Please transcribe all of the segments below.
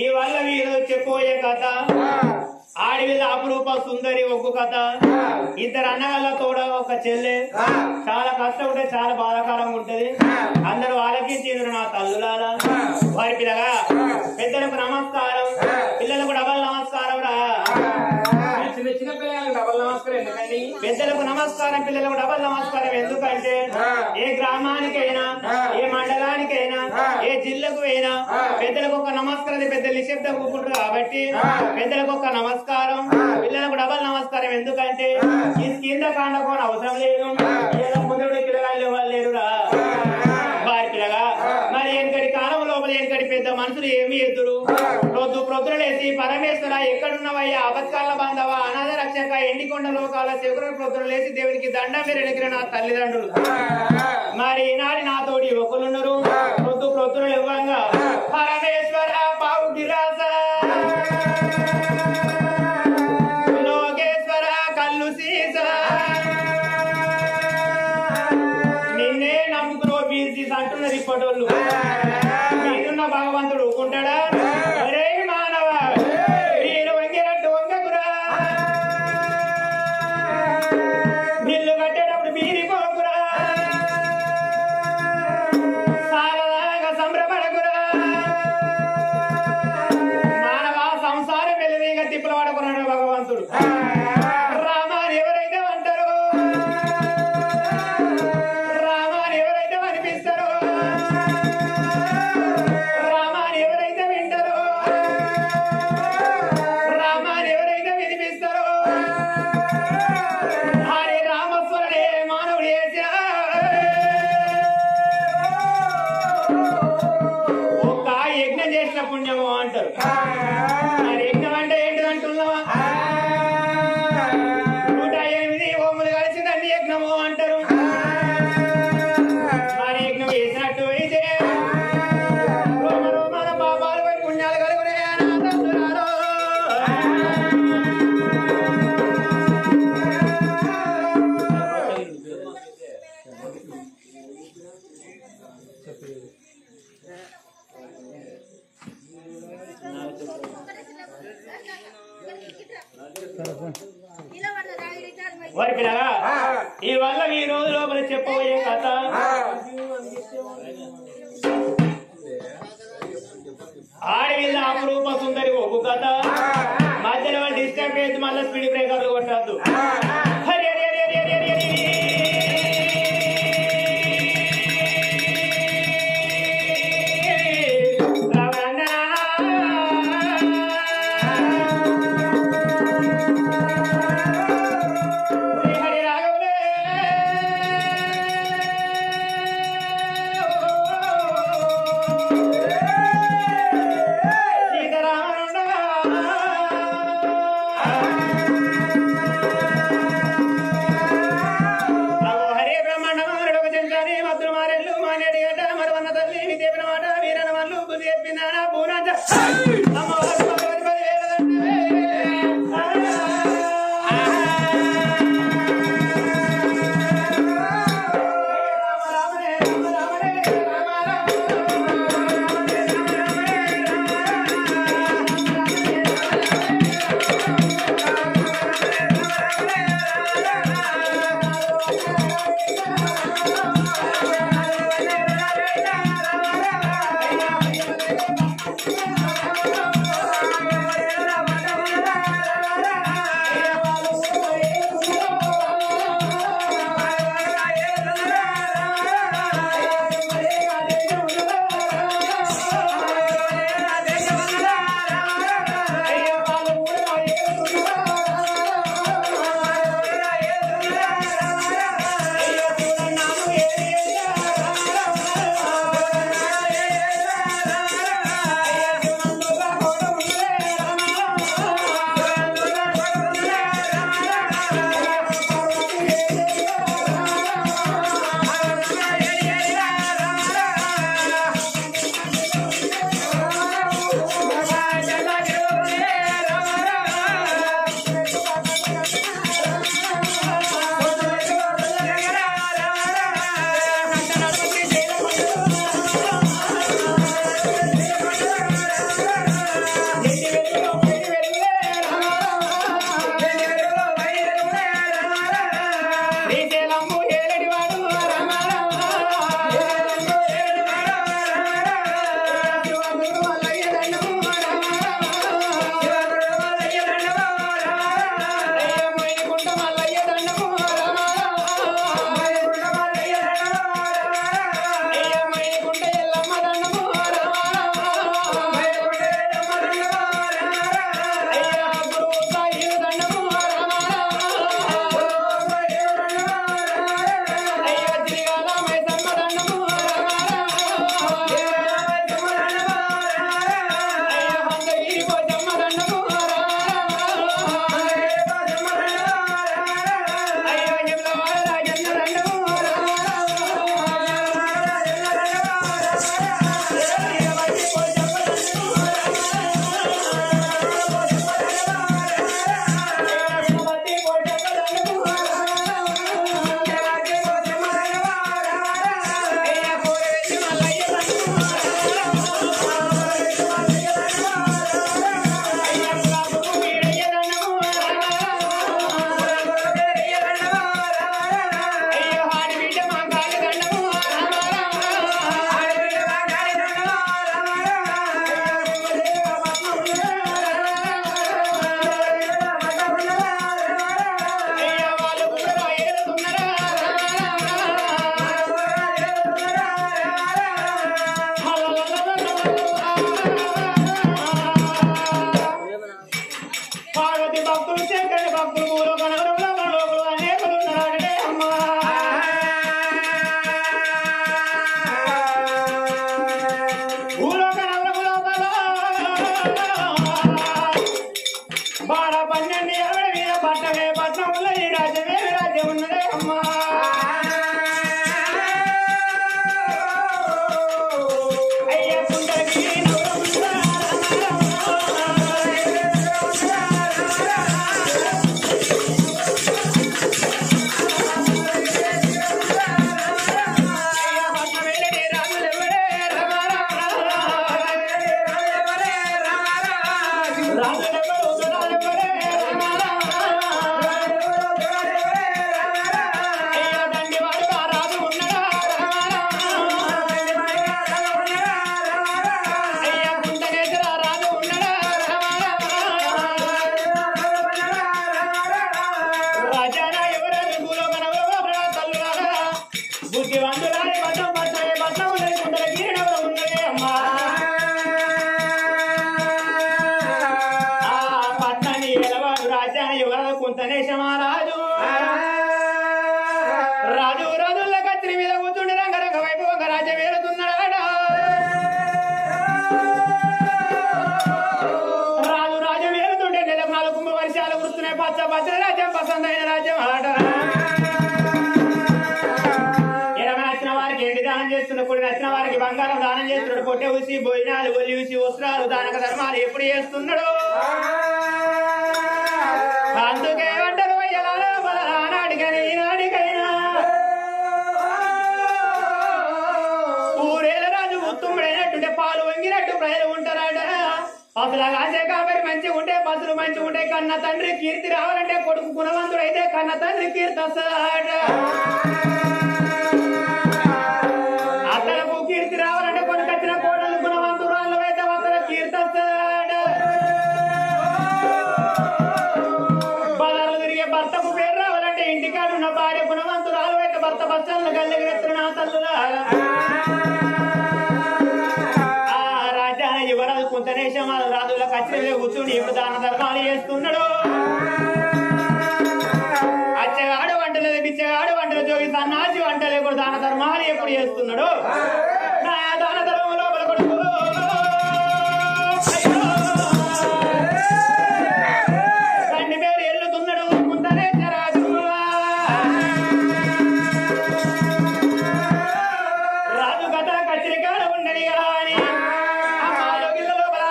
ఈ వల్ల మీరు చెప్పబోయే కథ ఆడవిల అపురూప సుందరి ఒగ్గు కథ. ఇద్దరు అన్నగాళ్ళ తోడ ఒక చెల్లె. చాలా కష్టం ఉంటే చాలా బాధాకరంగా ఉంటది. అందరూ ఆలకించారు నా తల్లులారా. వారి పిల్లగా పెద్దలకు నమస్కారం, పిల్లలకు డబల్ నమస్కారం రా. చిన్న పిల్లలకు డబల్ నమస్కారం ఎందుకండి? పెద్దలకు నమస్కారం, పిల్లలకు డబల్ నమస్కారం ఎందుకంటే ఏ గ్రామానికైనా ఏ మండలానికైనా ఏ జిల్లాకు అయినా పెద్దలకు ఒక నమస్కారం పెద్ద నిశ్శబ్దం కూకుంటారు కాబట్టి పెద్దలకు ఒక నమస్కారం, పిల్లలకు డబల్ నమస్కారం ఎందుకంటే ఈ కింద కాండకోని అవసరం లేదు. ఏదో ముందు పిల్లగాళ్ళు వాళ్ళు లేరురా వారి పిల్లగా. మరి వెనకటి కాలం లోపల వెనకటి పెద్ద మనుషులు ఏమి ఎద్దురు ప్రొద్దులేసి పరమేశ్వర ఎక్కడున్నవయ్యా అబద్కాల బాంధవ అనాథ రక్షక ఎండికొండ లోకాల చెగురు ప్రొద్దులేసి దేవునికి దండం మీరు ఎడిగిన నా తల్లిదండ్రులు. మరి ఈనాడు నాతోటి ఒకరున్నారు ప్రొద్దులు ఇవ్వంగా పరమేశ్వర పావు గిరాస లోకేశ్వర కళ్ళు సీస నిన్నే నమ్ముకురో బీర్సీస అంటున్నారు ఇప్పటోళ్ళు. మీరున్న భగవంతుడు ఊకుంటాడా? ఒరే మానవ మీరు వంగినట్టు వంగకురా, నిల్లు కట్టేటప్పుడు బీరిపోకురా, సాగదాగా సంబరపడకురా. మానవ సంసారం వెలివేగా తిప్పులు పడకున్నాడు భగవంతుడు. రామాని ఎవరైతే అంటారో, రామాని ఎవరైతే అనిపిస్తారో, రామాని ఎవరైతే వింటారో, రామాని ఎవరైతే వినిపిస్తారో హరే రామస్వరుడే మానవుడు చేసిన ఒక యజ్ఞం చేసిన పుణ్యము అంటారు. మరి యజ్ఞం అంటే ఏంటిది అంటున్నావా? 108 హోములు కలిసిందండి యజ్ఞము అంటారు. మరి యజ్ఞం చేసినట్టు అయితే రోమన పాపాలు పోయి పుణ్యాలు కలుగునే అనాథులారో. వారి పిల్లగా ఈ వల్ల ఈ రోజు లోపల చెప్పబోయే కథ ఆడవిల్ల అపురూప సుందరి ఒగ్గు కథ. మధ్యలో డిస్టర్బ్ చేసి మళ్ళీ స్పీడ్ బ్రేకర్లు కొట్టద్దు. హరి హరి హరి హరి హరి హరి భక్తులు భూలోక నగరంలో లోపల అనేకులు ఉన్నారటే అమ్మా. భూలోక నగరం లోపల బాడ 12 ఎవరి మీద పట్టమే పట్టణం ఉన్నది రాజ్యమే రాజ్యం ఉన్నదే అమ్మా. అయ్యా కుండలకి రాజు రాజుల కత్రి మీద కూర్చుండి రంగరంగ వైపు ఒక రాజ్యం ఏలుతున్నాడా. రాజు రాజ్యం ఏలుతుంటే 4 వర్షాలు కురుస్తున్నాయి. పచ్చ పచ్చ రాజ్యం పసందైన రాజ్యం ఆట. నచ్చిన వారికి ఎండి దానం చేస్తున్నాడు, కొన్ని నచ్చిన వారికి బంగారం దానం చేస్తున్నాడు, పొట్టె ఊసి భోజనాలు ఒలి ఊసి వస్త్రాలు దానక ధర్మాలు ఎప్పుడు చేస్తున్నాడు. అందుకే వంటలు వయ్యలాలో నాడికని ఈనాడికైనా ఊరేల రాజు ఉత్తుముడైనట్టుంటే పాలు వంగినట్టు ప్రజలు ఉంటారట. అసలు కాసే కాబట్టి మంచిగా ఉంటే బస్సులు మంచిగా ఉంటే కన్న తండ్రి కీర్తి రావాలంటే కొడుకు గుణవంతుడైతే కన్న తండ్రి కీర్తి వస్తాడ. అతలకు కీర్తి రావాలంటే కొనుకొచ్చిన కోడలు గుణవంతురాలు అయితే అతల కీర్తి వస్తాడ. బజార్లు తిరిగే భర్తకు పేరు రావాలంటే ఇంటికాడు ఉన్న భార్య గుణవంతురాలు అయితే భర్త బస్సాలను గల్లెకి ఎత్తున తల్లులా. ఆ రాజ్యాన యువరాజు కుంతనేశం రాజుల కచ్చేలో కూర్చుని ఇప్పుడు దాన ధర్మాలు చేస్తున్నాడు. అచ్చగాడు వంటలేదు బిచ్చగాడు వంటలు జోగి సన్నాసి వంటలే కూడా దాన ధర్మాలు ఎప్పుడు చేస్తున్నాడు. దాన ధర్మం లోపల కొడుకు తండ్రి పేరు ఎల్లుతున్నాడు కుంతనేశ రాజు. రాజు కథ కచ్చరికాడ ఉండని కానీ అమ్మాలో గిల్ల లోపల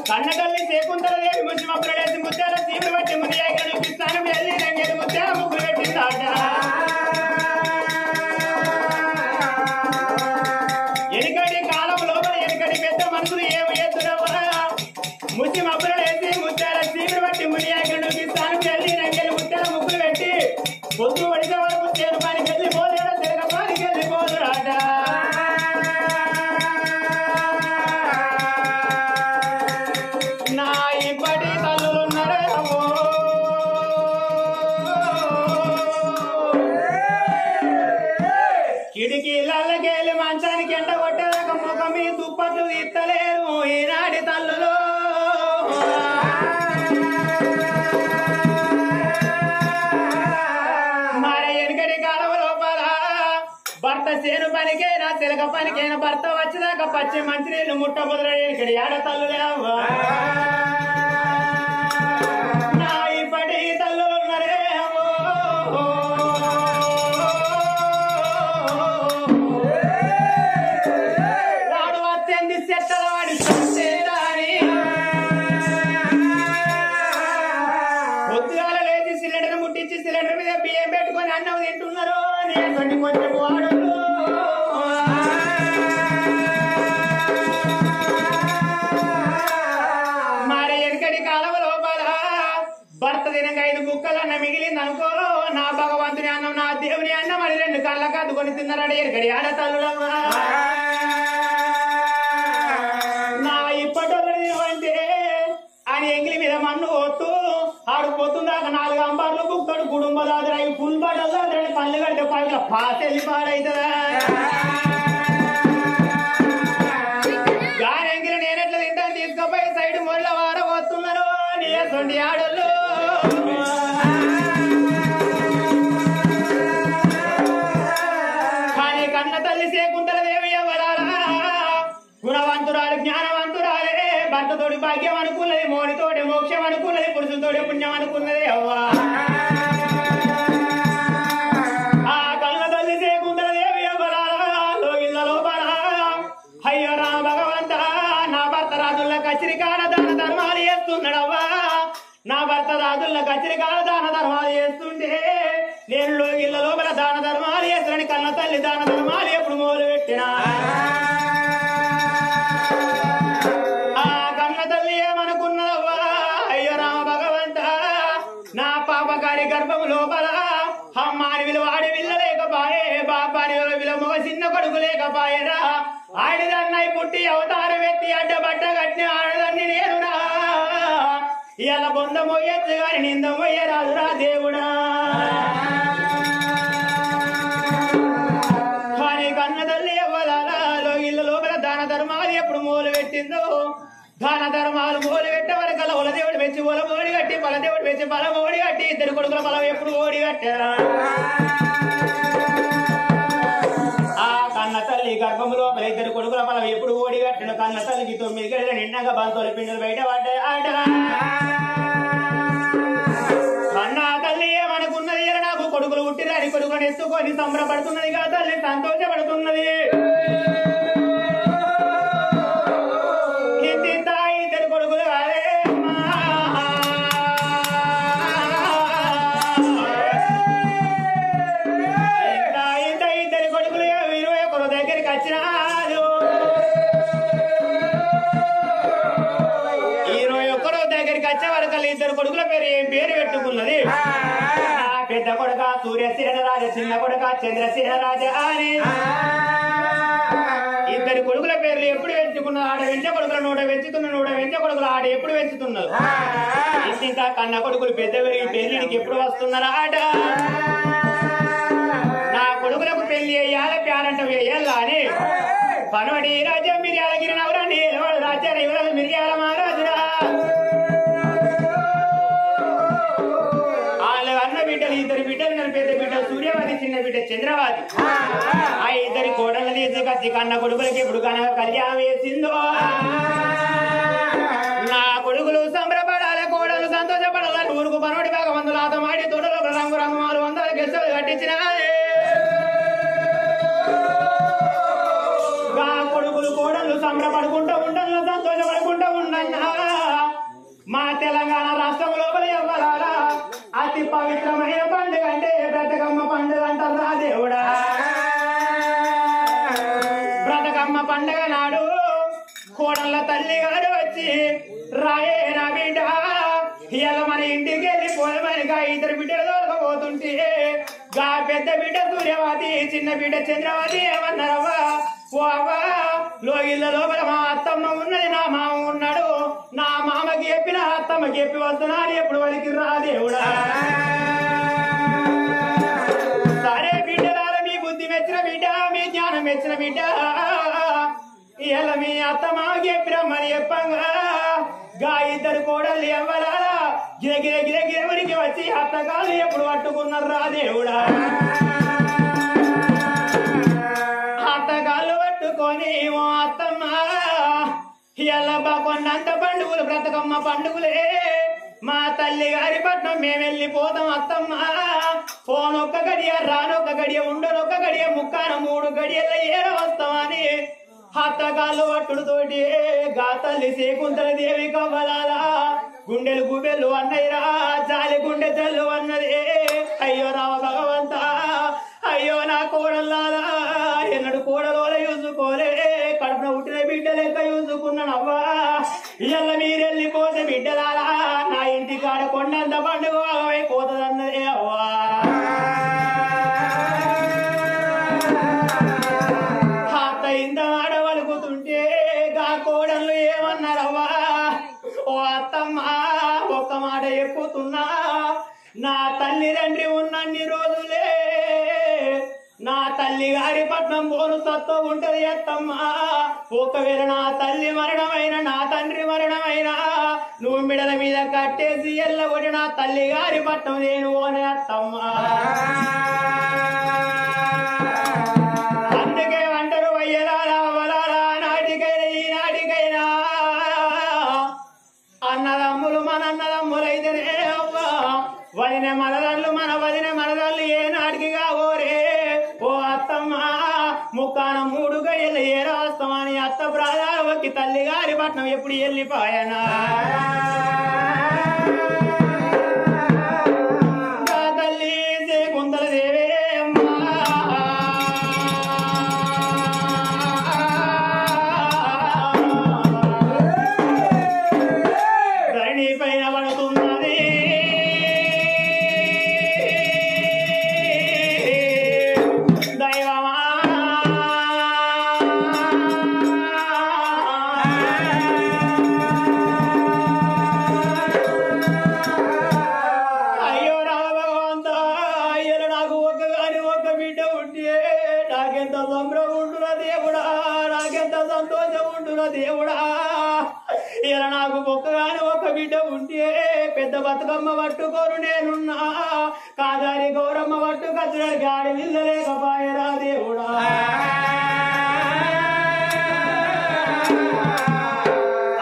కన్నతల్లి శకుంతలదేవి ముసి మొక్కలేసి ముత్యాల సీపులు పట్టి ముని చూపిస్తాను వెళ్ళి రంగేది ముత్యాల ముగ్గులు పెట్టిందాట. ఎనికటి కాలం లోపల ఎనికటి పెద్ద మనుషులు ఏమి ఎత్తురవరా ముసి మొక్కలేసి ముత్యాల సీపులు పట్టి ముని చూపిస్తాను వెళ్ళి రంగేది ముత్యాల ముగ్గులు పెట్టి పొద్దు పడితే వరకు చేరు పనికి వెళ్ళి పోలేడా తిరగ పనికి వెళ్ళి పోదురాట. నా ఇప్పటి తల్లులున్నారే అమ్మో కిటికీలకేలి మంచానికి ఎండ కొట్టేదాక ముఖం మీ దుప్పట్లు తీస్తలేరు ఈనాటి తల్లులు. మరి వెనుకటి కాలం లోపల భర్త చేను పనికైనా చిలక పనికైనా భర్త వచ్చేదాకా పచ్చి మంచినీళ్ళు ముట్ట మొదలై ఇక్కడ ఏడ తల్లులేవా. నా ఇప్పటి తల్లులున్నారే వాడు అత్యంది చెట్టల వాడి పొద్దుగాల లేచి సిలిండర్ ముట్టించి సిలిండర్ మీద బియ్యం పెట్టుకొని అన్నం తింటున్నారు అని కొంచెం వాడు దేవుని అన్న మరి 2 కళ్ళకు అద్దుకొని తిన్నారని ఎరగడి ఆడ తల్లులమ్మా నా ఇప్పటి అంటే అని ఎంగిలి మీద మన్ను పోతూ ఆడుకుపోతుందాక 4 అంబార్లు కుక్కడు కుటుంబ దాదురా ఫుల్ బట్టలు దాదురా పళ్ళు కడితే పైన పాత వెళ్ళి పాడైతుందా గాని ఎంగిలి నేనెట్లా తింటాను తీసుకుపోయి సైడ్ మొదల వార పోతున్నారు నీసొండి ఆడోళ్ళు కానీ కన్న తల్లి సేకుంటల దేవి ఎవరాలా గుణవంతురాలు జ్ఞానవంతురాలే భర్తతోటి భాగ్యం అనుకున్నది మోనితోటి మోక్షం అనుకున్నది పురుషులతోటి పుణ్యం అనుకున్నది అవ్వా ఆ కన్న తల్లి సేకుంటల దేవి ఎవరాలా లోగిళ్ళ లోపల అయ్యో రామ భగవంత నా భర్త రాజుల్లో కచ్చిరికాడ దాన ధర్మాలు చేస్తున్నాడవ్వా నా భర్త రాజుల్లో కచ్చిరికాడ దాన ధర్మాలు చేస్తుంటే నేను లోగిళ్ళ లోపల దాన ధర్మాలు చేస్తానని కన్న తల్లి దాన ధర్మాలు ఎప్పుడు మొదలు పెట్టినా ఆ కన్న తల్లి ఏమనుకున్నదవ్వా అయ్యో రామ భగవంత నా పాపకారి గర్భం లోపల అమ్మాని విలువాడి విల్లలేకపాయే బాపాని విలువ మొగ చిన్న కొడుకు లేకపాయరా ఆడిదన్నై పుట్టి అవతారం ఎత్తి అడ్డబట్ట కట్టిన ఆడదాన్ని నేనురా ఇలా బొంద మొయ్యచ్చు గాని నింద మొయ్యరాదురా దేవుడా కానీ కన్న తల్లి ఎవ్వదాలో ఇళ్ళ లోపల దాన ధర్మాలు ఎప్పుడు మూలు పెట్టిందో దాన ధర్మాలు మూలు పెట్టే వరకు ఒల దేవుడు పెంచి ఒల మోడి కట్టి బల దేవుడు పెంచి బల మోడి కట్టి 2 కొడుకుల బలం ఎప్పుడు ఓడి కట్టారా ఆ కన్న తల్లి గర్భంలో 2 కొడుకుల బలం ఎప్పుడు ఓడి కట్టిన కన్న తల్లికి 9 గడిల నిండగా బంతుల పిండులు బయట పడ్డాయి ఆట కన్న తల్లి ఏమనుకున్నది నాకు కొడుకులు పుట్టిరని కొడుకుని ఎత్తుకొని సంబరపడుతున్నది కదా తల్లి సంతోషపడుతున్నది ఇంత 2 కొడుకులు కాదే ఇంత 2 కొడుకులు 21 దగ్గరికి వచ్చినారు 21 దగ్గరికి వచ్చే వరకు 2 కొడుకుల పేరు ఏం పేరు పెట్టుకున్నది పెద్ద కొడుక సూర్యసేన రాజ చిన్న కొడుక చంద్రసేన రాజ అని 2 కొడుకుల పేర్లు ఎప్పుడు పెంచుకున్నారు ఆడ వెంచ కొడుకుల నూట పెంచుతున్నారు నూట వెంచ కొడుకులు ఆడ ఎప్పుడు పెంచుతున్నారు ఇంత కన్న కొడుకులు పెద్ద పెళ్లికి ఎప్పుడు వస్తున్నారు ఆట నా కొడుకులకు పెళ్లి వేయాలి ప్యారంట వేయాలి అని పనవడి రాజ్యం మిర్యాలగిరి నవరాన్ని రాజ్యాన్ని ఇవ్వాలి మిర్యాల మహారాజురా అన్న బిడ్డలు 2 బిడ్డలు నన్ను పెద్ద బిడ్డ సూర్యవాది చిన్న బిడ్డ చంద్రవాది ఆ 2 కోడళ్ళ తీసుకొచ్చి కన్న కొడుకులకి ఇప్పుడు కనుక కళ్యాణం వేసిందో నా కొడుకులు సంబరపడాలి కోడలు సంతోషపడాలని ఊరుకు పనోటి బాగా 100 లాత మాడి తోటలో రంగు రంగుమాలు 100 గెస్టులు కట్టించిన కొడుకులు కోడలు సంబరపడుకుంటూ ఉండను సంతోషపడుకుంటూ ఉండన్నా మా తెలంగాణ రాష్ట్రం లోపల ఎవ్వరారా అతి పవిత్రమైన పండుగ అంటే బ్రతకమ్మ పండుగ అంటారా దేవుడా బ్రతకమ్మ పండుగ నాడు కోడళ్ళ తల్లి గారు వచ్చి రాయే నా బిడ్డ ఇవాళ మన ఇంటికి వెళ్ళిపోయమనిగా 2 బిడ్డలు దొరకపోతుంటే గా పెద్ద బిడ్డ సూర్యవతి చిన్న బిడ్డ చంద్రవతి ఏమన్నారవ్వా ఓ అవ్వా లోగిళ్ళ లోపల మా అత్తమ్మ ఉన్నది నా మామ ఉన్నాడు నా మామకి చెప్పిన అత్తమ్మకి చెప్పి వస్తున్నా ఎప్పుడు వాళ్ళకి రా దేవుడా సరే బిడ్డలారా మీ బుద్ధి మెచ్చిన బిడ్డ మీ జ్ఞానం మెచ్చిన బిడ్డ ఇలా మీ అత్తమ్మకి చెప్పిరమ్మని చెప్పంగా గా 2 కోడళ్ళు ఎవ్వరాలా గిరగిరగిరగిరవరికి వచ్చి అత్తగాళ్ళు ఎప్పుడు పట్టుకున్నారు రా దేవుడా అత్తగాళ్ళు పట్టుకొని ఓ అత్తమ్మ ఇలా కొన్నంత పండుగలు బ్రతకమ్మ పండుగలే మా తల్లి గారి పట్నం మేము వెళ్ళిపోతాం అత్తమ్మ ఫోన్ 1 గడియ రానొక్క గడియ ఉండనొక్క గడియ ముక్కాన 3 గడియల ఏర వస్తామని అత్తగాళ్ళు పట్టుడుతోటి గా తల్లి శకుంతల దేవి కవ్వలాలా గుండెలు గుబెలు అన్నయ్యరా జాలి గుండె జల్లు అన్నది అయ్యో రామ భగవంత అయ్యో నా కోడల్లాలా ఎన్నడు కోడలోల చూసుకోలే కడుపున పుట్టిన బిడ్డ లెక్క చూసుకున్నానవ్వా ఇళ్ళ మీరెళ్ళిపోతే బిడ్డలాలా నా ఇంటి కాడ కొండంత పండుగ అయిపోతుందన్నదే అవ్వా అత్త ఇంత మాట వలుకుతుంటే గా కోడళ్ళు ఏమన్నారవ్వా ఓ అత్తమ్మ ఒక్క మాట ఎక్కుతున్నా నా తల్లి తండ్రి ఉన్నన్ని రోజులే నా తల్లి గారి పట్నం పోను సత్తో ఉంటది అత్తమ్మ ఒకవేళ నా తల్లి మరణమైన నా తండ్రి మరణమైన నువ్వు మిడల మీద కట్టేసి ఎల్లగొట్టి నా తల్లి గారి పట్నం నేను ఓనే అత్తమ్మ అందుకే అంటారు వయ్యలారా వలారా నాటికైనా ఈనాటికైనా అన్నదమ్ములు మన అన్నదమ్ములైతేనే అవ్వా వదిన మనదళ్ళు మన వదిన మనదళ్ళు ఏ నాటికి కావోరే ఓ అత్తమ్మ ముక్కాన 3 గడియలు ఏ రాస్తామని అత్త ప్రాధావకి తల్లి గారి పట్నం ఎప్పుడు వెళ్ళిపోయానా తల్లి కుందల దేవే అమ్మా ధరణి పైన పడుతున్నది దేవుడా ఇలా నాకు ఒక్కగాని ఒక బిడ్డ ఉంటే పెద్ద బతుకమ్మ పట్టుకోను నేనున్నా కాదారి గౌరమ్మ పట్టు కచ్చడానికి గాడి విల్లలేకపాయరా దేవుడా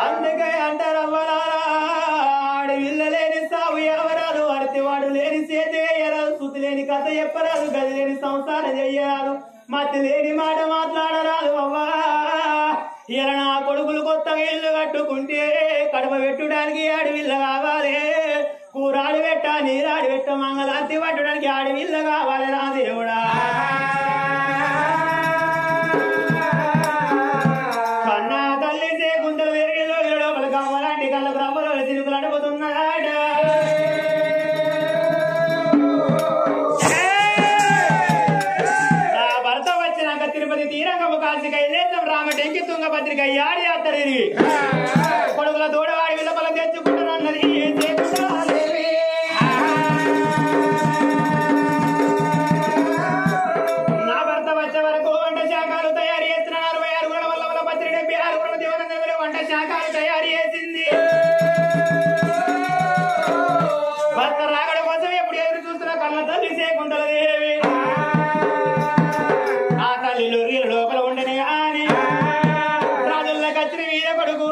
అందుకే అంటారవ్వరారా ఆడి విల్లలేని సాగు ఎవరాలు అడితేవాడు లేని చేతి వేయరాదు శుద్ధి లేని కథ చెప్పరాదు గది లేని సంసారం చెయ్యరాదు మతి లేని మాట మాట్లాడరాదు అవ్వా ఇలా నా కొడుకులు కొత్తగా ఇల్లు కట్టుకుంటే కడప పెట్టుడానికి ఆడవిల్ల కావాలి కూరాడు పెట్ట నీరాడు పెట్ట మంగళార్తి పట్టడానికి ఆడవిల్ల కావాలి నా దేవుడా కన్నా తల్లి కుందలు వేరేలో లోపల కావాలంటే కళ్ళ బ్రహ్మలో తిరుగులు అడుగుతున్నాడా నా భర్త వచ్చినాక తిరుపతి తీరంగము కాశీకై రామటెంకి తుంగభద్రిక యాడి అత్తరిది కొడుకుల దూడవాడి విలపల తెచ్చుకుంటున్నది నా భర్త వచ్చే వరకు వంట శాఖలు తయారు చేస్తున్న 46 గుణల వల్ల పత్రి 76 గుణల దేవనందరి వంట శాఖలు తయారు చేసింది భర్త రాగడ కోసం ఎప్పుడు ఎదురు చూస్తున్న కళ్ళ తల్లి కుందల దేవి ఆ తల్లిలో లోపల ఉండని అని కచ్చిన మీద కొడుకు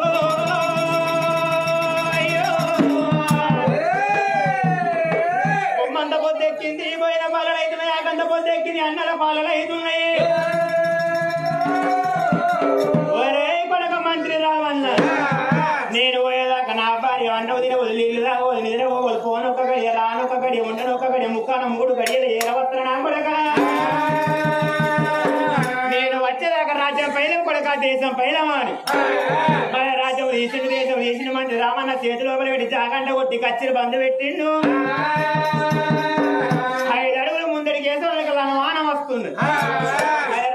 బొమ్మంత పొద్దెక్కింది పోయిన పాలలు అవుతున్నాయి ఆకంత పొద్దెక్కింది అన్నల పాలలు అవుతున్నాయి ఒరే కొడక మంత్రి రావన్న నేను పోయేదాకా నా భార్య అన్న వదిన వదిలిరా వదిలిరా ఫోన్ ఒక గడియ రానొక గడియ ఉండనొక గడియ ముక్కాన 3 గడియలు ఏరవస్త్ర నా కొడక నేను వచ్చేదాకా రాజ్యం పైన కొడక దేశం పైన అని మన రాజ్యం తీసిన దేశం తీసిన మంది రామన్న చేతిలో పెట్టి జాగంట కొట్టి కచ్చిరి బంధు పెట్టిండు 5 అడుగులు ముందడికి వేసేవాళ్ళకి అనుమానం వస్తుంది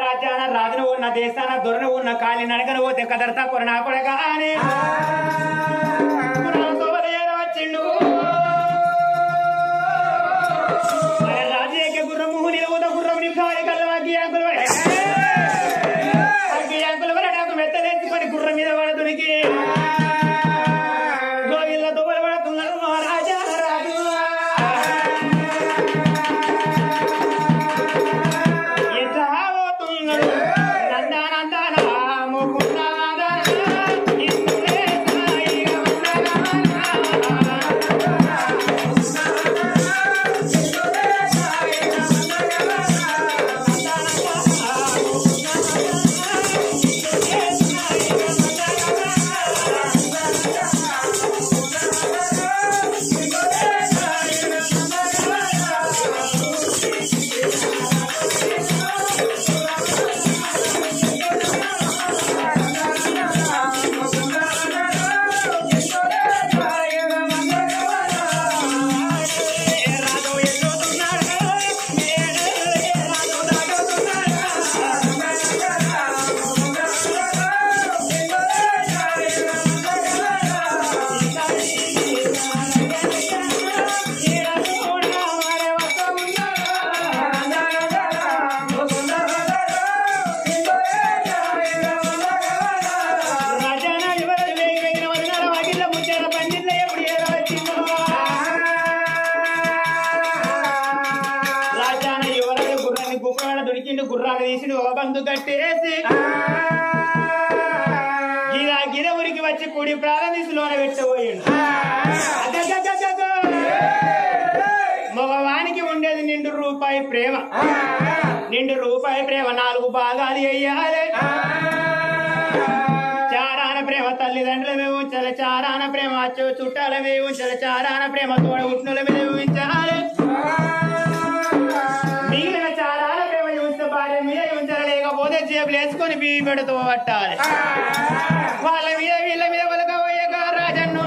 రాజ్యాన రాజును ఉన్న దేశాన దొరను ఉన్న కాలి నడకను పోతే కదరతా కొరనా కొడక అని వచ్చిండు రాజయ్యకి గుర్రము నిలబోత గుర్రం కాలి కళ్ళకి అంకులు అంకులు నాకు మెత్తలేసుకొని గుర్రం మీద పడుతునికి గోవిల్లతో పడుతున్నాడు మహారాజా రాజు ఎట్లా పోతున్నాడు నందానందాన ముకుందాన ఇందులే సాయిగా ముఖాన దొరికిండు గుర్రాన్ని తీసి ఒక బంధు కట్టేసి గిరా గిర ఉరికి వచ్చి కుడి ప్రాణం తీసి లోన పెట్టబోయిండు. మగవానికి ఉండేది నిండు రూపాయి ప్రేమ. నిండు రూపాయి ప్రేమ 4 భాగాలు అయ్యాలి. చారాన ప్రేమ తల్లిదండ్రుల మీద ఉంచాలి. చారాన ప్రేమ చుట్టాల మీద ఉంచాలి. చారాన ప్రేమ తోడ ఉట్నుల మీద ఉంచాలి. మిగిలిన చారాన ప్రేమ చూస్తే భార్య మీద ఉంచాలి. లేకపోతే జేబులు వేసుకొని బియ్యం పెడుతూ పట్టాలి. వాళ్ళ మీద వీళ్ళ మీద వలకపోయాక రాజన్ను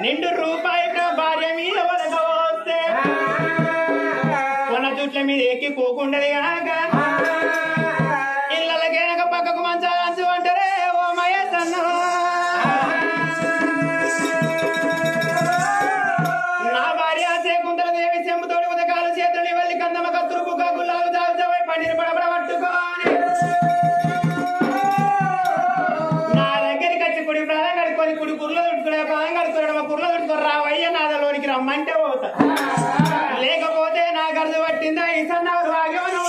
నిండు రూపాయి భార్య మీద వలకపోతే కొన చుట్ల మీద ఎక్కి కూకుండదు కాక ఇళ్ళకేనక పక్కకు మంచాలంచు అంటారే ఓ మయసన్న. నా భార్య చేకుంటల దేవి చెంబుతోటి ఉదకాలు చేతులు వెళ్ళి కందమ కత్తురు బుక్క గుల్లాలు దాల్చబోయి పన్నీరు పడబడ పట్టుకోని నా దగ్గరికి వచ్చి కుడి ప్రాణం కడుక్కొని కుడి కుర్రలో తుడుచుకునే ప్రాణం కడుక్కున్నాడు. మా కుర్రలో తుడుచుకొని రావయ్య నాదలోనికి రమ్మంటే పోతా. లేకపోతే నా గర్జు పట్టిందా ఈ సన్నవారు ఆగేమను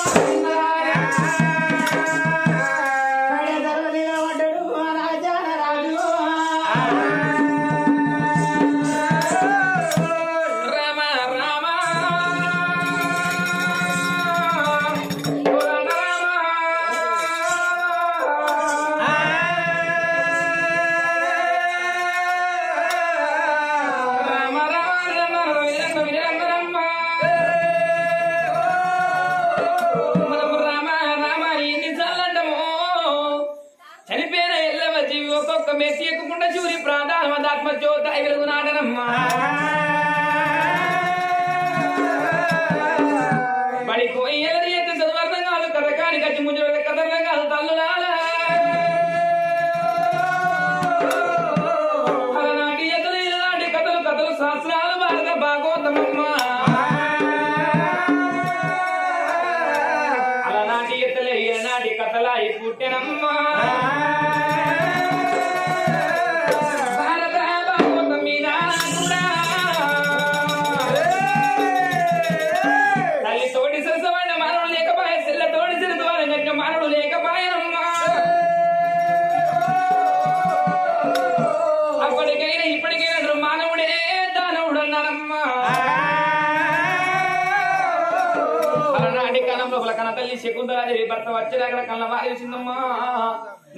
శకుంతలాదేవి భర్త వచ్చేదాకా కళ్ళ వారేసిందమ్మా.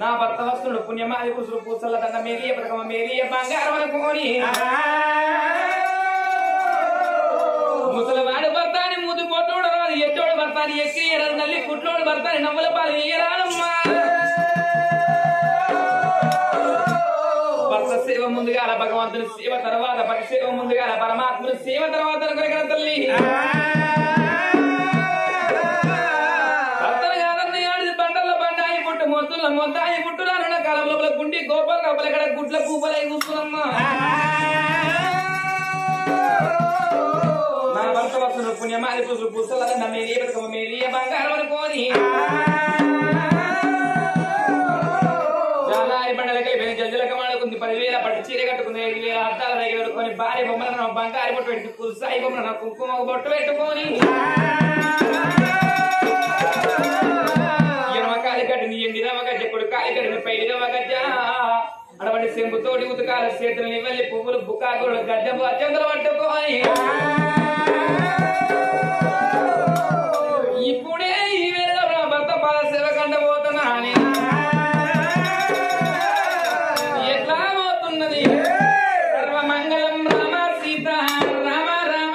నా భర్త వస్తుడు పుణ్యమాది కుసురు పూసల దండ మేలియ పథకమ మేలియ బంగారం అనుకోని ముసలివాడు భర్తాని మూతి పొట్టోడు రాదు. ఎట్టోడు భర్తాని ఎక్కి నల్లి పుట్లోడు భర్తాని నవ్వుల పాలు ఇయ్యరాదమ్మా. భర్త సేవ ముందుగా భగవంతుని సేవ తర్వాత పతి సేవ ముందుగా పరమాత్ముని సేవ తర్వాత కొరకన తల్లి మొత్తుల మొత్తాయి పుట్టురానున్న కాలం లోపల గుండి గోపాల లోపల ఇక్కడ గుడ్ల పూపలై కూర్చున్నమ్మా. నా భర్త వస్తున్న పుణ్యమాది పుసులు పుస్తల మేలియ బతుకమ్మ మేలియ బంగారం అనుకోని జానారి బండలకి జల్జులక మాడుకుంది. 10,000 పట్టు చీర కట్టుకుంది. 5,000 అద్దాల రైలు పెట్టుకొని భార్య బొమ్మలను బంగారు బొట్టు పెట్టి పులుసాయి బొమ్మలను కుంకుమ బొట్టు పెట్టుకొని కట్టింది. ఎండిదవ గజ్జ కొడు కాలి కట్టిన పైదవ గజ్జ అడవంటి సెంపుతోటి ఉతకాల చేతులని వెళ్ళి పువ్వులు బుక్కాకులు గజ్జ అత్యంతలు పట్టుకోని ఇప్పుడే ఈ వేళ భర్త పాద సేవ కంట పోతున్నా అని ఎట్లా పోతున్నది. సర్వమంగళం రామ సీత రామ రామ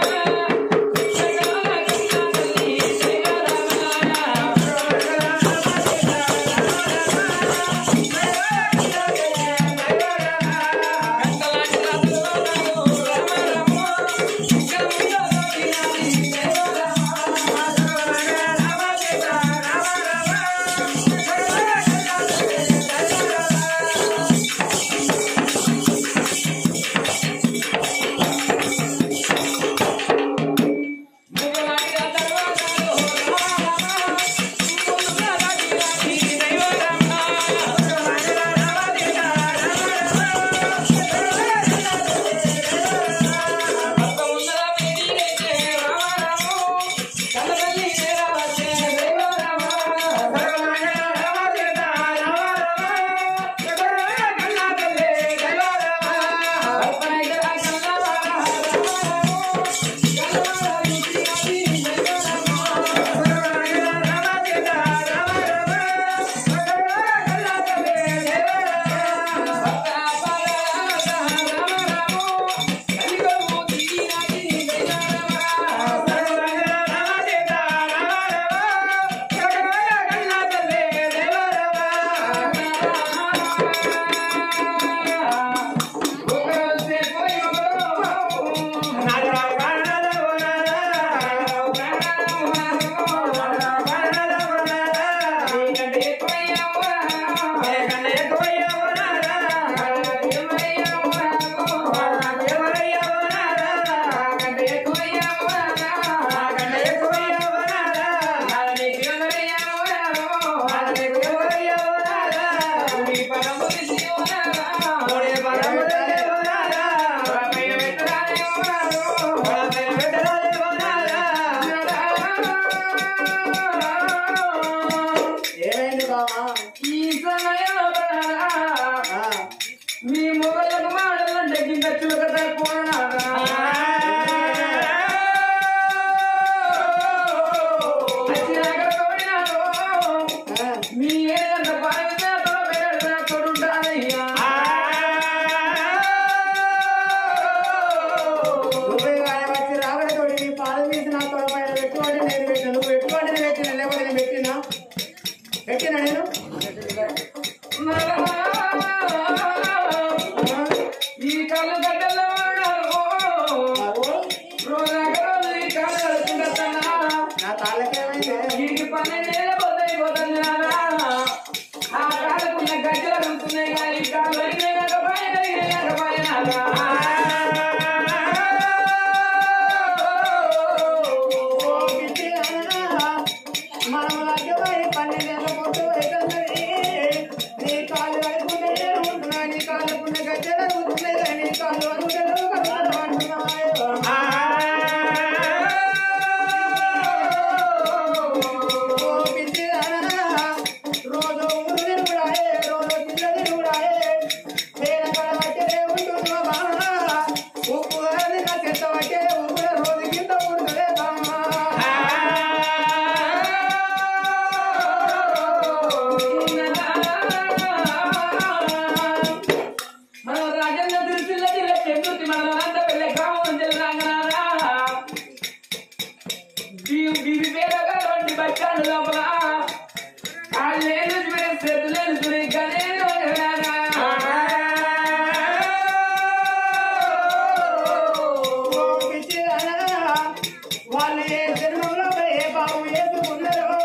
వాళ్ళు ఏ జన్మంలో ఏ పాపం వేసుకున్నారో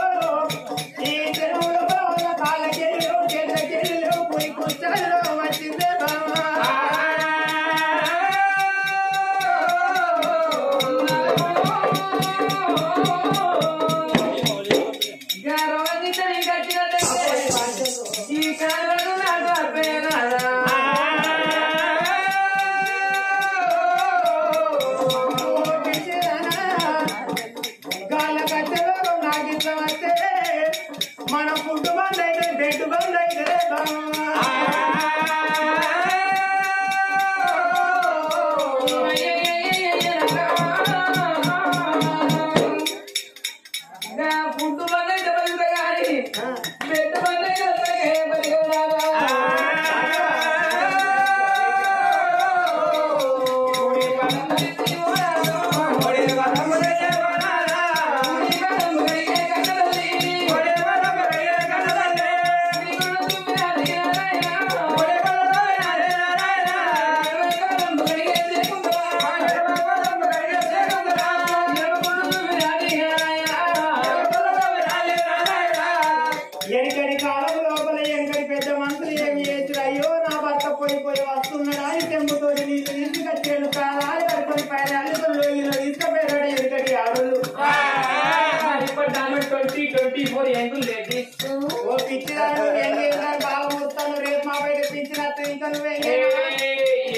ఈ జన్మంలో వాళ్ళ కాళ్ళకెళ్ళో చేతులకెళ్ళో పోయి కూర్చోలో వచ్చిందే బామా ఈ కాలంలో నాకు అర్థమైనారా మన ఫుడ్ బంద్ అయితే బెడ్ బంద్ అయితే ఫుడ్ బంద్ అయితే కానీ బెడ్ బంద్ అయితే ఎనకడి కాలం లోపల ఎనకడి పెద్ద మనుషులు ఏమి చేసి అయ్యో నా భర్త పోయి వస్తున్నాడా అని తెంపుతో తీసుకొచ్చాడు కాదాలి పడుకొని పైన లోగిలో తీసుకుపోయాడు ఎనకడి ఆడలు ఇప్పుడు 2024 యాంగుల్ లేడీ ఓ పిచ్చిదాన్ని ఏం చేయాలి బాగా మొత్తాను రేపు మా బయట పింఛన్ ఇంకా నువ్వేం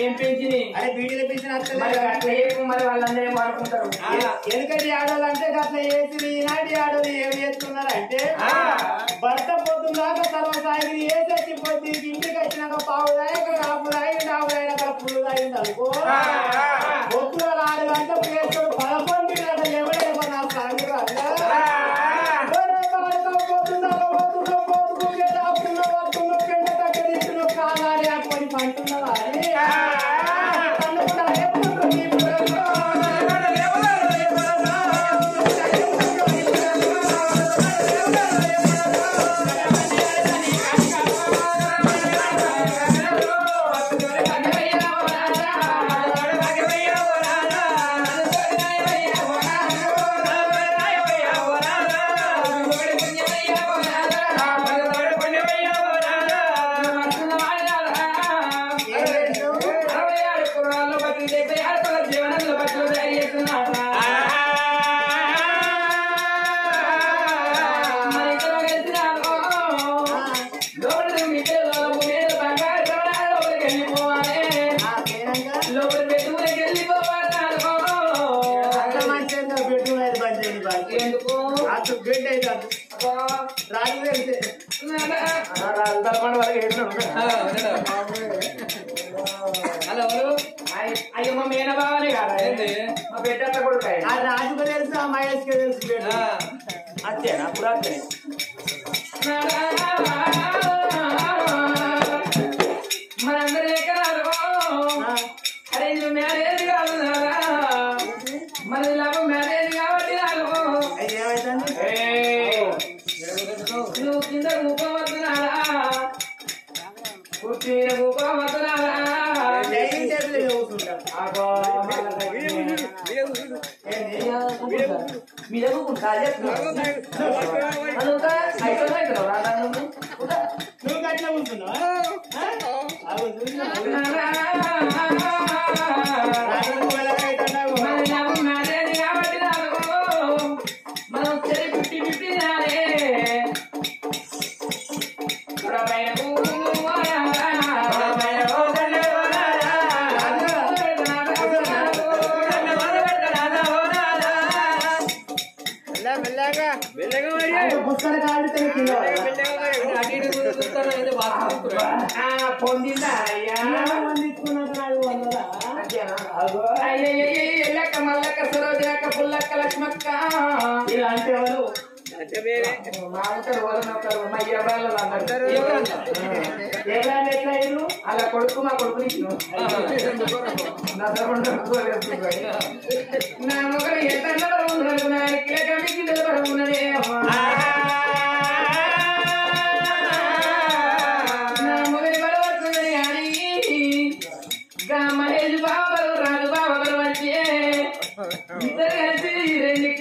ఏం పెంచింది అరే బీడీలు పింఛన్ మరి వాళ్ళందరూ ఏం అనుకుంటారు ఎనకటి ఆడోళ్ళు అంటే అట్లా చేసి ఈనాటి ఆడోళ్ళు ఏం చేస్తున్నారంటే భర్త పొద్దున్నాక సర్వసాగిరి వేసేసి పొద్దు ఇంటికి వచ్చినాక పావు దాయక కాపు దాయింది ఆవు దాయినాక పుల్లు దాయింది అనుకో పొద్దున 6 గంటలకు వేస్తాడు 11 గంటలు ఎవడేమో నా సాగు పంటున్నదా అయ్యో మా మేనబావనే కాదా మా బిడ్డ కొడుకు రాజుకు తెలుసు ఆ మహేష్ కి తెలుసు అంతేనా అప్పుడు అంతే మనందరూ ఎక్కడారు అరే నువ్వు మ్యారేజ్ కాదు మరి లాభం మ్యారేజ్ కాబట్టి నువ్వు కింద కూపమవుతున్నారా కుర్చీ మీద కూపమవుతున్నారా మీద కూకుంటా నువ్వు కట్టిన కూర్చున్నావా మ్యారేజ్ కాబట్టి మనం సరే 50-50 పొందిందా అయ్యా ఎల్లక్క మల్లక్క సరోజనక్క పుల్లక్క లక్ష్మక్క ఇలాంటి వాళ్ళు అలా కొడుకు మా కొడుకుని నా మొగలు ఎంత ఉన్నదే నా మొగలి బలపడుతుంది కానీ మహేష్ బాబు రాజు బాబు వచ్చి ఇద్దరు కలిసి 2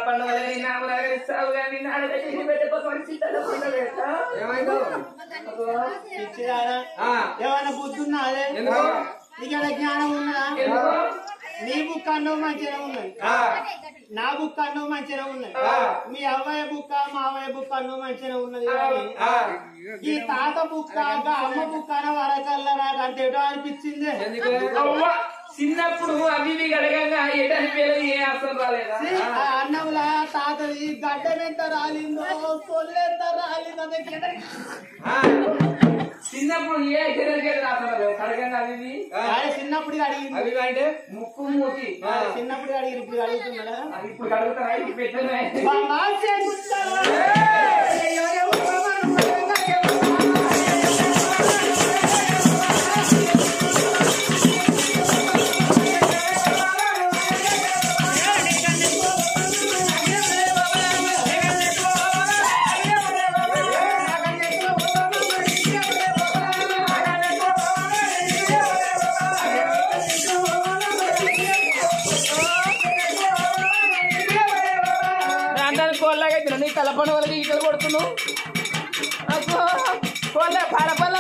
పండుగ నామలాగేస్తావు కానీ నాడు చేసి పెట్టకపోతే ఏమైనా బుద్ధున్నా అదే ఇక్కడ జ్ఞానం ఉన్నదా నీ బుక్ అన్నో మంచిగా ఉన్నది నా బుక్ అన్నో మంచిగా ఉన్నది మీ అవ్వయ్య బుక్క మా అవ్వయ్య బుక్ అన్నో మంచిగా ఉన్నది ఈ తాత బుక్క అమ్మ బుక్క అన్న వరకల్లా నాకు అంటే ఏటో అనిపించింది చిన్నప్పుడు అవి గడగంగా ఏటని పేరు ఏ అర్థం రాలేదా అన్నంలా తాతది గడ్డం ఎంత రాలిందో సొల్లు ఎంత రాలిందో చిన్నప్పుడు ఏ రాస్తున్నారు కడగంగా అవి చిన్నప్పుడు అడిగింది అవి అంటే ముక్కు మూతి చిన్నప్పుడు అడిగి ఇప్పుడు అడుగుతున్నాడా ఇప్పుడు అడుగుతారా పెట్టలే తలపండు వాళ్ళకి ఈకలు కొడుతున్నావు కోళ్ళ పాలపల్ల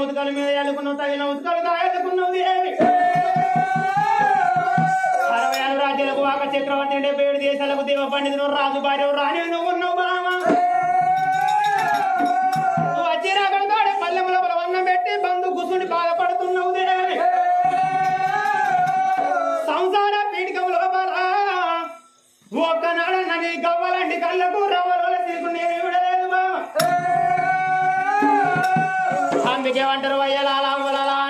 ఉతకాల మీద ఎల్లుకున్నావు తగిన ఉతకాలు దాయలుకున్నావు 60 రాజ్యాలకు వాక చక్రవర్తి 77 దేశాలకు దేవ పండితులు రాజు భార్య రాణి నువ్వు ఉన్నావు బామ నువ్వు వచ్చి రాకడతోడే పల్లెం లోపల వన్నం పెట్టి బంధు కూర్చుని బాధపడుతున్నావు దేవి సంసార పీఠికం లోపల ఒక్కనాడు నన్ను గవ్వలంటి కళ్ళకు రవ్వల తీసుకుని నేను విడలేదు బామ అందుకే అంటారు వయ్యలాలా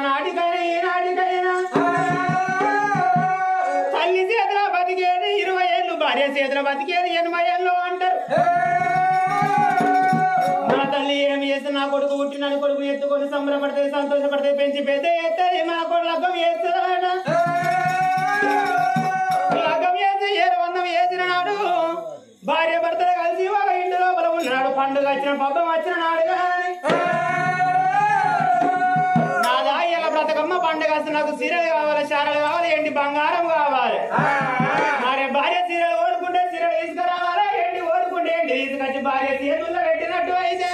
నాటికైనా ఈనాటికైనా తల్లి చేతుల బతికేది 20 ఏళ్ళు భార్య చేతుల బతికేది 80 ఏళ్ళు అంటారు నా తల్లి ఏమి చేస్తే నా కొడుకు పుట్టినని కొడుకు ఎత్తుకొని సంబరపడితే సంతోషపడితే పెంచి పెద్ద ఎత్తే మా కొడుకు లగ్గం వేస్తాడా లగ్గం వేసి 700 వేసిన నాడు భార్య భర్తలు కలిసి ఒక ఇంటి లోపల ఉన్నాడు పండుగ వచ్చిన పబ్బం వచ్చిన నాడు కానీ బ్రతకమ్మ పండుగ నాకు చీరలు కావాలి చారలు కావాలి ఎండి బంగారం కావాలి మరి భార్య చీరలు ఓడుకుంటే చీరలు తీసుకురావాలా ఎండి ఓడుకుంటే ఎండి తీసుకొచ్చి భార్య చేతుల్లో పెట్టినట్టు అయితే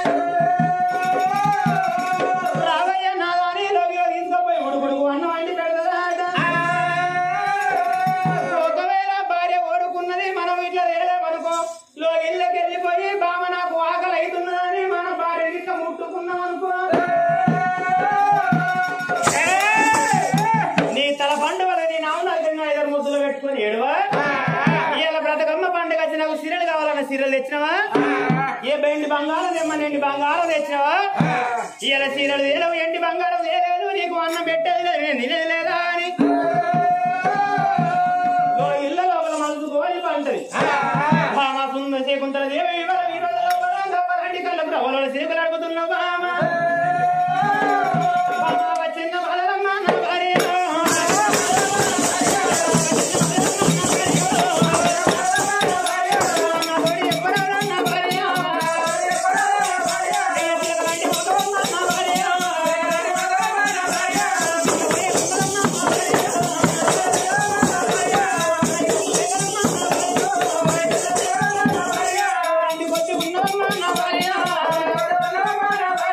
రావయ్య నాదాని లోగిలో తీసుకుపోయి ఉడుకుడుకు అన్నం వండి పెడతా ఒకవేళ భార్య ఓడుకున్నది మనం ఇట్లా తేలేమనుకో లోగిల్లోకి వెళ్ళిపోయి బామ నాకు ఆకలి అవుతున్నదని మన భార్య ఇట్లా ముట్టుకున్నాం అనుకో తల పండుగ నేను అవును 5 ముద్దులు పెట్టుకుని ఏడువా ఇవాళ బ్రతకమ్మ పండుగ వచ్చి నాకు సీరియల్ కావాలన్న సీరియల్ తెచ్చినవా ఏ బెండి బంగారం తెమ్మని ఎండి బంగారం తెచ్చినవా ఇవాళ సీరియల్ తేలవు ఎండి బంగారం తేలేదు నీకు అన్నం పెట్టేది లేదు నేను తినేది లేదా అని ఇళ్ళ లోపల మలుచుకోని పంటది బామ సుందర శకుంతల దేవి గొప్పలంటి కళ్ళకు రవ్వల సేకలు అడుగుతున్నావు బామ చిన్న బలమ్మ నా భార్య నా భార్య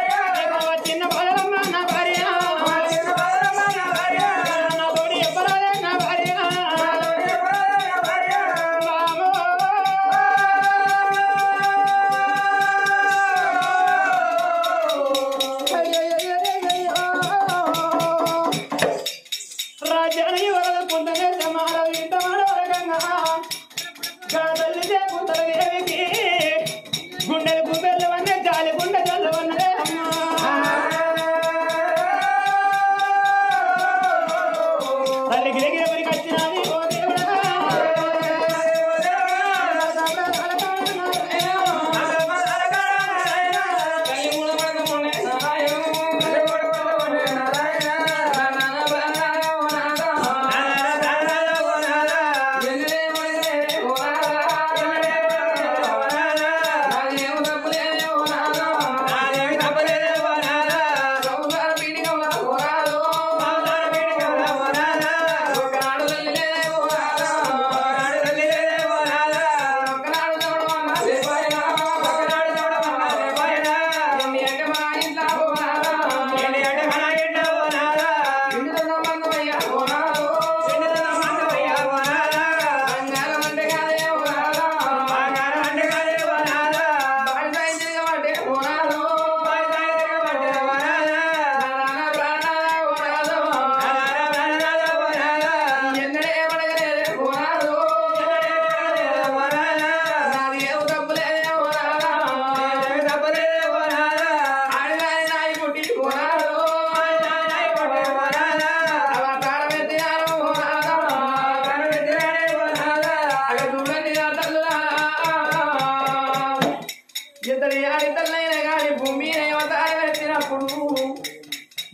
ఆడి తల్లైన గాని భూమి అవతారం ఎత్తినప్పుడు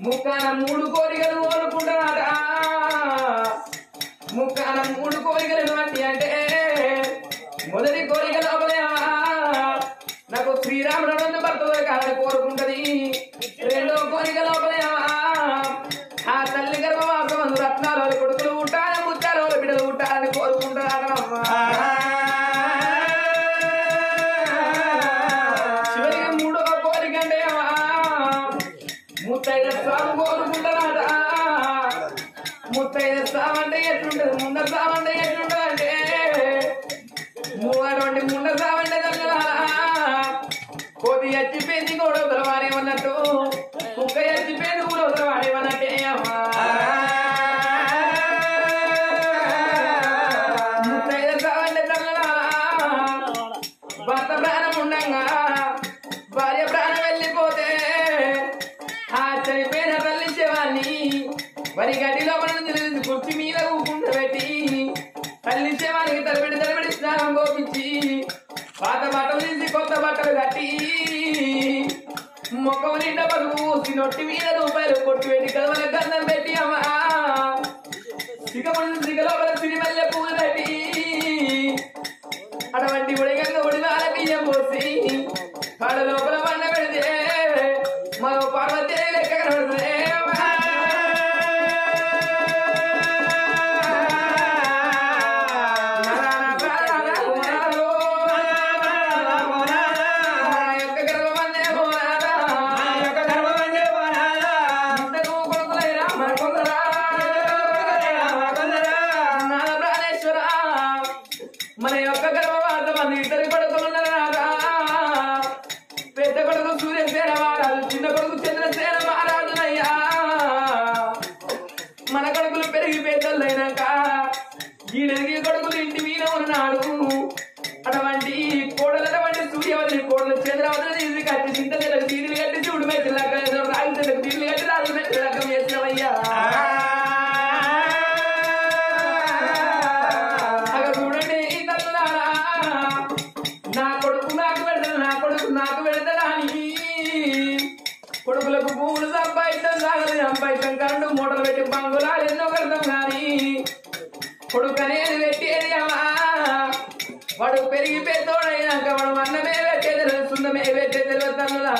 ముక్కాన 3 కోరికలు కోరుకుంటాడట. ముక్కాన 3 కోరికలు అంటే అంటే మొదటి కోరిక లోపలేమా నాకు శ్రీరాముడు భర్త దొరకాలని కోరుకుంటది. రెండో కోరిక లోపలేమా ఆ తల్లి గర్భవాసమందు రత్నాల కొడుకులు ఉంటారని ముత్యాల బిడ్డలు ఉంటారని కోరుకుంటారమ్మా. చివరికి 3వ కోరిక అంటే ముత్తైద స్వామి కోరుకుంటారట. ముత్తైద స్వామి అంటే ఎట్లుంటది, ముందర స్వామి అంటే ఎట్లుంటది అంటే అటువంటి ముందర స్వామి అంటే కోతి చచ్చిపోయింది కూడా ఉదరవాడేమన్నట్టు, కుక్క చచ్చిపోయింది కూడా ఉదరవాడేమన్నట్టే అమ్మా. ముత్తైద స్వామి అంటే భర్త ప్రాణం ఉండంగా భార్య ప్రాణం వెళ్ళిపోతే ఆ చనిపోయిన తల్లించేవాడిని వరి గడ్డిలో నుంచి కుర్చీ మీద కూకుంటబెట్టి తల్లించేవానికి తలబెడి స్నానం పోపించి పాత బట్టలు తీసి కొత్త బట్టలు కట్టి మొక్కలు నిండా పసుపు పూసి నొట్టి మీద రూపాయలు కొట్టి పెట్టి కలవల గంధం పెట్టి అమ్మా సిగలోపల సిరిమల్లె పూలు పెట్టి అటువంటి ఉడిగంగా ఉడివాల బియ్యం పోసి వాళ్ళ లోపల పండ పెడితే మరో పార్వతి లెక్క కనబడుతుంది. మన యొక్క గర్భవాస మంది 2 కొడుకులున్నారా. పెద్ద కొడుకు సూర్యసేన మహారాజు, చిన్న కొడుకు చంద్రసేన మహారాజునయ్యా. మన కొడుకులు పెరిగి పెద్దలైనాక ఈయనకి కొడుకులు ఇంటి మీద ఉన్నాడు. అటువంటి కోడలటువంటి సూర్యవతి కోడలు చంద్రవతిని తీసి కట్టి చింతలకు తీరులు కట్టి చూడు మెచ్చిన రాజు తీరులు కట్టి రాజు మెచ్చిన రకం చేసినవయ్యా. నాకు పెడతాడా అని కొడుకులకు భూములు సంపాదించడం సాగలేదు. సంపాదించడం కరెంటు మూటలు పెట్టి బంగులాలు ఎన్నో కడతాం కానీ కొడుకు అనేది పెట్టేది అమ్మా. వాడు పెరిగి పెద్దోడైనాక వాడు అన్నమే పెట్టేది, సున్నమే పెట్టేది తల్లులా.